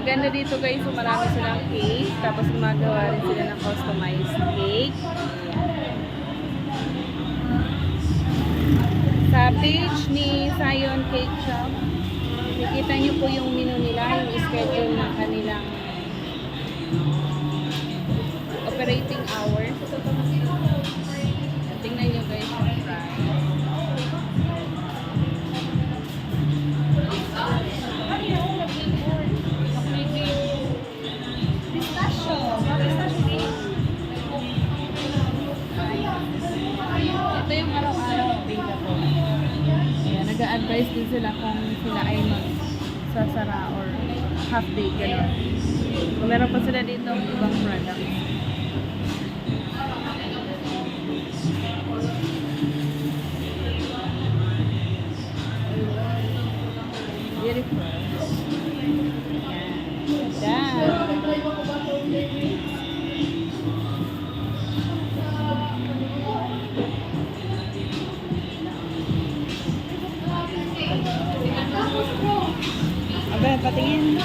maganda dito guys, so marami silang cake. Tapos gumagawa rin sila ng customized cake. Sa page ni Zion Cake Shop, nakikita nyo po yung menu nila, yung schedule ng kanilang operating hours. Tingnan nyo guys yung price. Ito yung araw-araw available. Ayan, nag-a-advise din sila kung sila ay magsasara or half day, gano'n. Meron pa sila dito ibang products. Beautiful. Ayan. Aba, patingin.